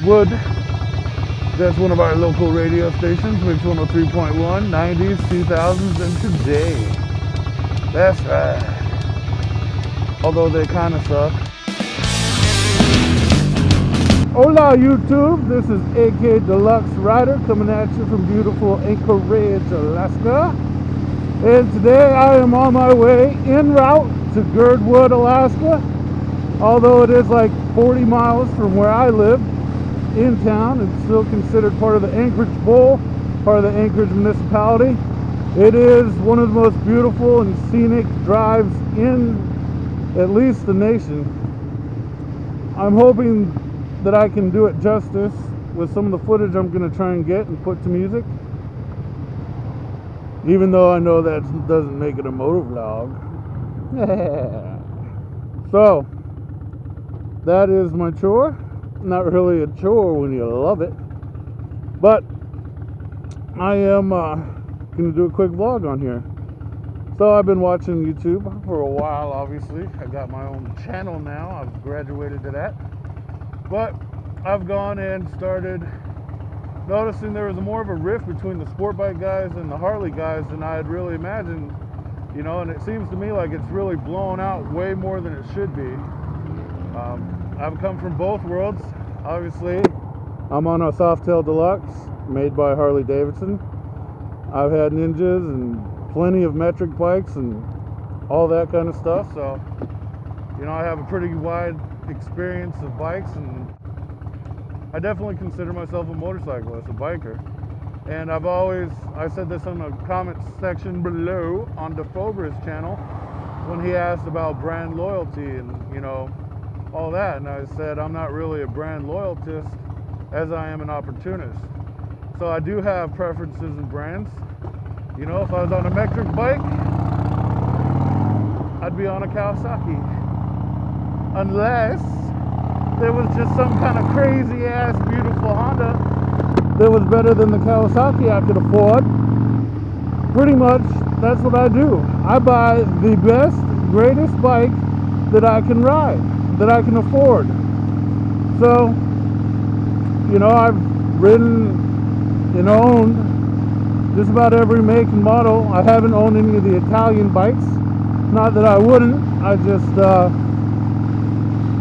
Girdwood. That's one of our local radio stations, Mix 103.1, 90s, 2000s, and today. That's right. Although they kind of suck. Hola YouTube, this is AK Deluxe Rider coming at you from beautiful Anchorage, Alaska. And today I am on my way en route to Girdwood, Alaska. Although it is like 40 miles from where I live in town, it's still considered part of the Anchorage Bowl, part of the Anchorage municipality. It is one of the most beautiful and scenic drives in at least the nation. I'm hoping that I can do it justice with some of the footage I'm going to try and get and put to music. Even though I know that doesn't make it a motovlog. So, that is my chore. Not really a chore when you love it. But, I am going to do a quick vlog on here. So, I've been watching YouTube for a while, obviously. I got my own channel now. I've graduated to that. But I've gone and started noticing there was more of a rift between the sport bike guys and the Harley guys than I had really imagined, you know, and it seems to me like it's really blown out way more than it should be. I've come from both worlds. Obviously, I'm on a Softail Deluxe made by Harley-Davidson. I've had Ninjas and plenty of metric bikes and all that kind of stuff, so, you know, I have a pretty wide experience of bikes, and I definitely consider myself a motorcyclist, a biker. And I said this in the comment section below on DeFobra's channel when he asked about brand loyalty and, you know, all that. And I said I'm not really a brand loyalist as I am an opportunist. So I do have preferences in brands. You know, if I was on a metric bike, I'd be on a Kawasaki. Unless there was just some kind of crazy ass beautiful Honda that was better than the Kawasaki I could afford. Pretty much that's what I do. I buy the best, greatest bike that I can ride, that I can afford. So, you know, I've ridden and owned just about every make and model. I haven't owned any of the Italian bikes. Not that I wouldn't, I just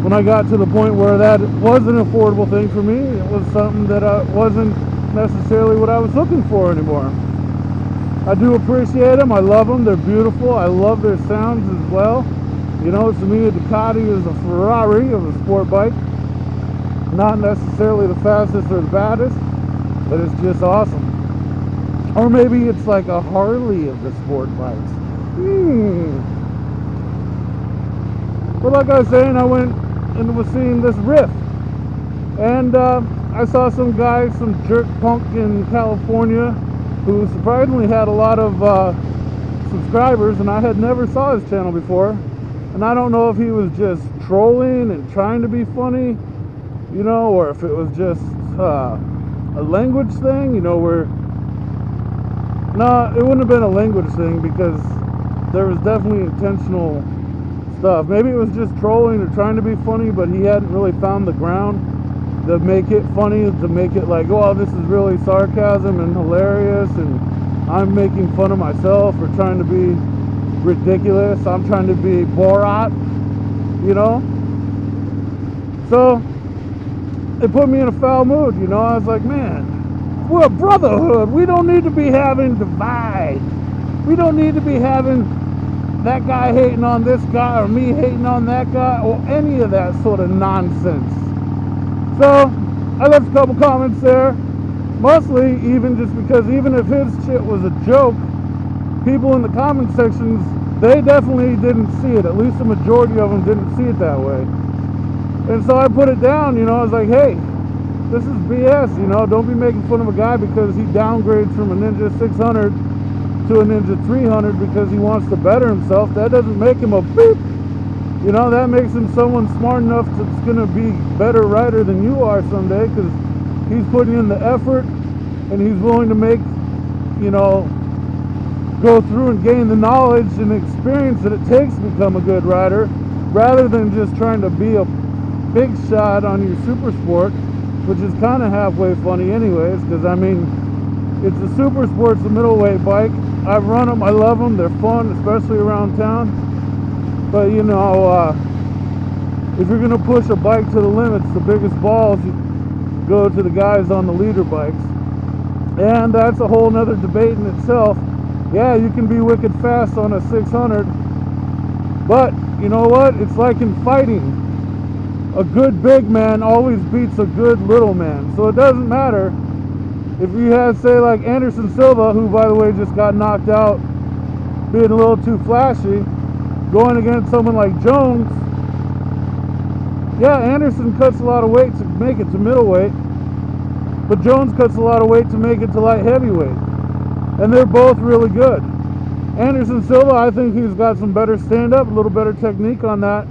when I got to the point where that was an affordable thing for me, it was something that wasn't necessarily what I was looking for anymore. I do appreciate them. I love them. They're beautiful. I love their sounds as well. You know, to me, a Ducati is a Ferrari of a sport bike. Not necessarily the fastest or the baddest, but it's just awesome. Or maybe it's like a Harley of the sport bikes. But like I was saying, I went and was seeing this riff, and I saw some guy, some jerk punk in California, who surprisingly had a lot of subscribers, and I had never saw his channel before. And I don't know if he was just trolling and trying to be funny, you know, or if it was just a language thing, you know, where no, it wouldn't have been a language thing, because there was definitely intentional stuff. Maybe it was just trolling or trying to be funny, but he hadn't really found the ground to make it funny, to make it like, oh, this is really sarcasm and hilarious, and I'm making fun of myself or trying to be ridiculous. I'm trying to be Borat, you know? So it put me in a foul mood, you know? I was like, man, we're a brotherhood. We don't need to be having divide. We don't need to be having that guy hating on this guy or me hating on that guy or any of that sort of nonsense. So I left a couple comments there, mostly even just because even if his shit was a joke, people in the comment sections, they definitely didn't see it. At least the majority of them didn't see it that way. And so I put it down, you know. I was like, hey, this is BS, you know. Don't be making fun of a guy because he downgrades from a Ninja 600 to a Ninja 300 because he wants to better himself. That doesn't make him a beep. You know, that makes him someone smart enough that's going to be better rider than you are someday, because he's putting in the effort and he's willing to make, you know, go through and gain the knowledge and experience that it takes to become a good rider, rather than just trying to be a big shot on your super sport which is kind of halfway funny anyways, because I mean, it's a super sports, a middleweight bike. I've run them, I love them, they're fun, especially around town. But you know, if you're gonna push a bike to the limits, the biggest balls, you go to the guys on the leader bikes. And that's a whole nother debate in itself. Yeah, you can be wicked fast on a 600, but you know what? It's like in fighting. A good big man always beats a good little man. So it doesn't matter if you have, say, like Anderson Silva, who by the way just got knocked out being a little too flashy, going against someone like Jones. Yeah, Anderson cuts a lot of weight to make it to middleweight, but Jones cuts a lot of weight to make it to light heavyweight. And they're both really good. Anderson Silva, I think he's got some better stand-up, a little better technique on that.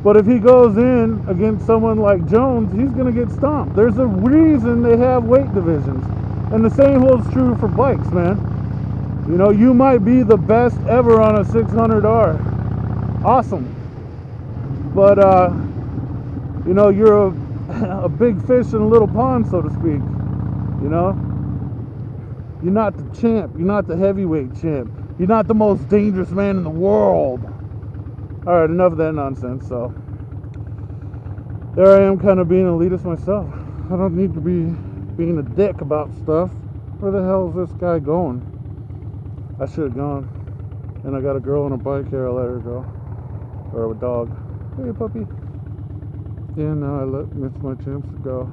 But if he goes in against someone like Jones, he's going to get stomped. There's a reason they have weight divisions. And the same holds true for bikes, man. You know, you might be the best ever on a 600R. Awesome. But, you know, you're a big fish in a little pond, so to speak. You know? You're not the champ. You're not the heavyweight champ. You're not the most dangerous man in the world. Alright, enough of that nonsense. So, there I am, kind of being elitist myself. I don't need to be being a dick about stuff. Where the hell is this guy going? I should have gone. And I got a girl on a bike here. I'll let her go. Or a dog. Hey, puppy. Yeah, no, I missed my chance to go.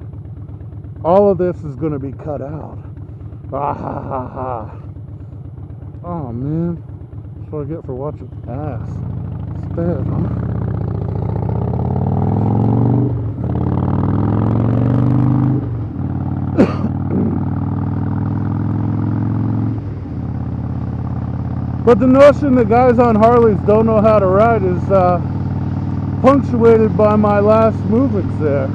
All of this is going to be cut out. Ah ha ha ha. Oh man. That's what I get for watching ass. It's bad, huh? But the notion that guys on Harleys don't know how to ride is punctuated by my last movements there.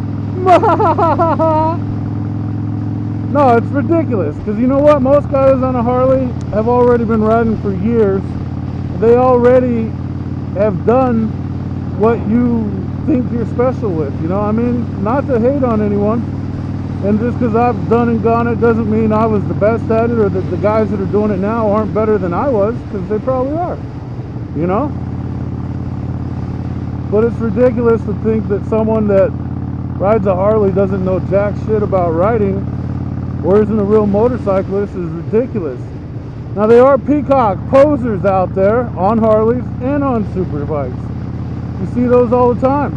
No, it's ridiculous, because you know what? Most guys on a Harley have already been riding for years. They already have done what you think you're special with, you know? I mean, not to hate on anyone, and just because I've done and gone it doesn't mean I was the best at it, or that the guys that are doing it now aren't better than I was, because they probably are, you know? But it's ridiculous to think that someone that rides a Harley doesn't know jack shit about riding or isn't a real motorcyclist is ridiculous. Now, there are peacock posers out there on Harleys and on super bikes. You see those all the time.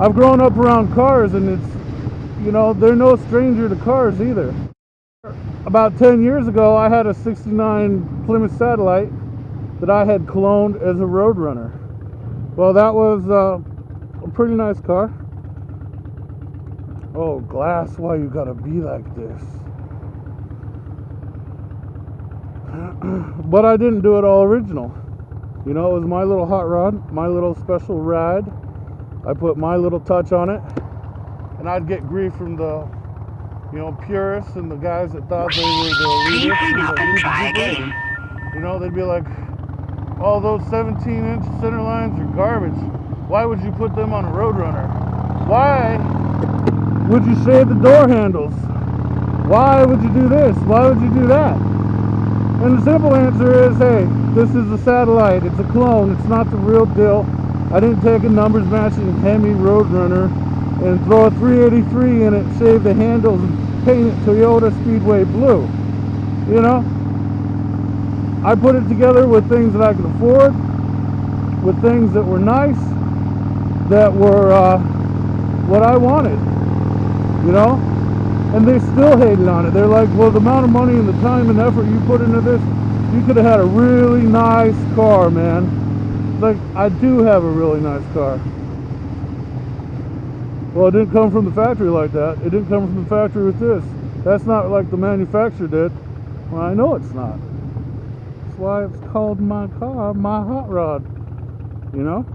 I've grown up around cars, and it's, you know, they're no stranger to cars either. About 10 years ago, I had a 69 Plymouth Satellite that I had cloned as a Roadrunner. Well, that was a pretty nice car. Oh, glass, why you gotta be like this? But I didn't do it all original. You know, it was my little hot rod, my little special ride. I put my little touch on it. And I'd get grief from the, you know, purists and the guys that thought they were the elitists. You know, they'd be like, oh, those 17-inch center lines are garbage. Why would you put them on a Roadrunner? Why would you shave the door handles? Why would you do this? Why would you do that? And the simple answer is, hey, this is a satellite. It's a clone. It's not the real deal. I didn't take a numbers matching Hemi Roadrunner and throw a 383 in it, shave the handles, and paint it Toyota Speedway blue. You know? I put it together with things that I could afford, with things that were nice, that were what I wanted. You know? And they still hated on it. They're like, well, the amount of money and the time and effort you put into this, you could have had a really nice car, man. Like, I do have a really nice car. Well, it didn't come from the factory like that. It didn't come from the factory with this. That's not like the manufacturer did. Well, I know it's not. That's why it's called my car, my hot rod. You know?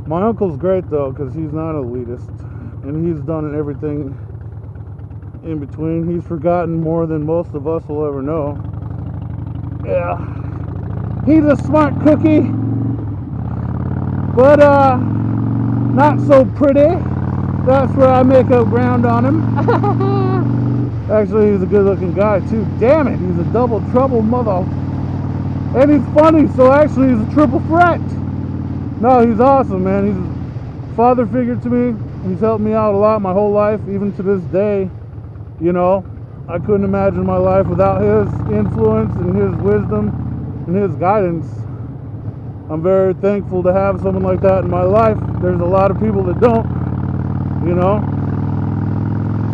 My uncle's great, though, because he's not elitist. And he's done everything in between. He's forgotten more than most of us will ever know. Yeah. He's a smart cookie. But, not so pretty. That's where I make up ground on him. Actually, he's a good-looking guy too. Damn it, he's a double trouble mother. And he's funny, so actually he's a triple threat. No, he's awesome, man. He's a father figure to me. He's helped me out a lot my whole life, even to this day. You know, I couldn't imagine my life without his influence and his wisdom and his guidance. I'm very thankful to have someone like that in my life. There's a lot of people that don't, you know.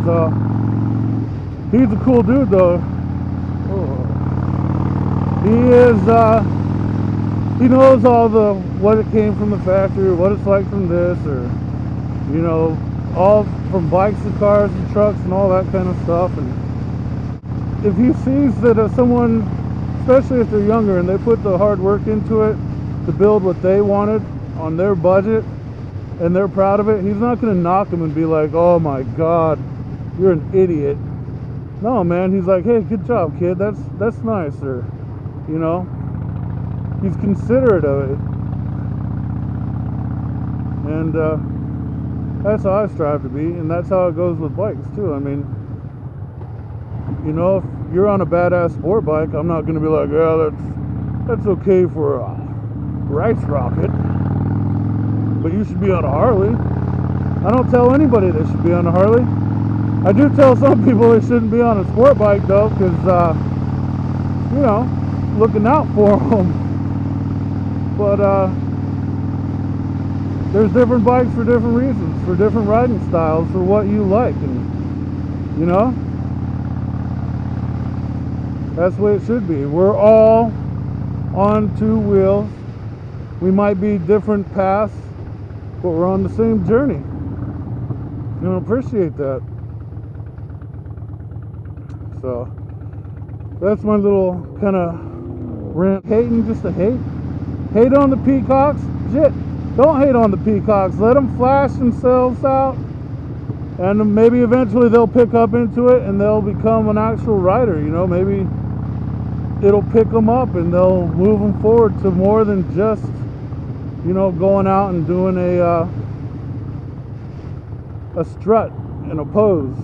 So, he's a cool dude, though. He is, he knows all what it came from the factory, or what it's like from this, or, you know, all from bikes to cars and trucks and all that kind of stuff. And if he sees that someone, especially if they're younger and they put the hard work into it to build what they wanted on their budget and they're proud of it, he's not going to knock them and be like, oh my God, you're an idiot. No, man, he's like, hey, good job, kid, that's nice, or, you know, he's considerate of it. And that's how I strive to be, and that's how it goes with bikes too. I mean, you know, if you're on a badass sport bike, I'm not going to be like, yeah, that's okay for a rice rocket, but you should be on a Harley. I don't tell anybody they should be on a Harley. I do tell some people they shouldn't be on a sport bike though, because you know, looking out for them. But there's different bikes for different reasons, for different riding styles, for what you like, and you know, that's the way it should be. We're all on two wheels. We might be different paths, but we're on the same journey. And I appreciate that. So that's my little kind of rant. Hating just to hate. Hate on the peacocks. Shit. Don't hate on the peacocks. Let them flash themselves out, and maybe eventually they'll pick up into it and they'll become an actual rider. You know, maybe it'll pick them up and they'll move them forward to more than just, you know, going out and doing a strut and a pose.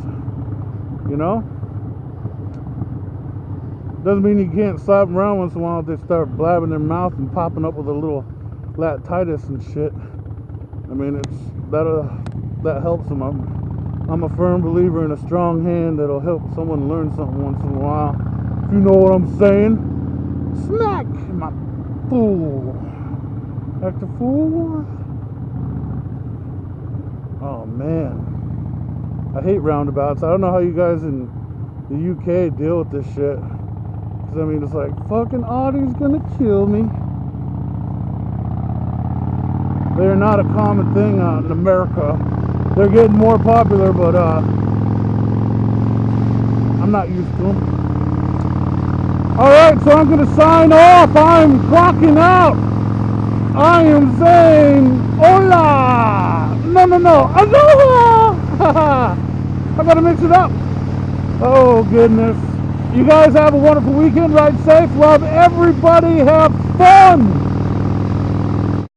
You know, doesn't mean you can't slap them around once in a while if they start blabbing their mouth and popping up with a little latitis and shit. I mean, that helps them. I'm a firm believer in a strong hand that'll help someone learn something once in a while. If you know what I'm saying. Smack, my fool. Act a fool. Oh man, I hate roundabouts. I don't know how you guys in the UK deal with this shit. Cause I mean, it's like, fucking Audi's gonna kill me. They're not a common thing out in America. They're getting more popular, but I'm not used to them. Alright, so I'm going to sign off. I'm clocking out. I am saying hola. No. Aloha. I got to mix it up. Oh, goodness. You guys have a wonderful weekend. Ride safe. Love everybody. Have fun.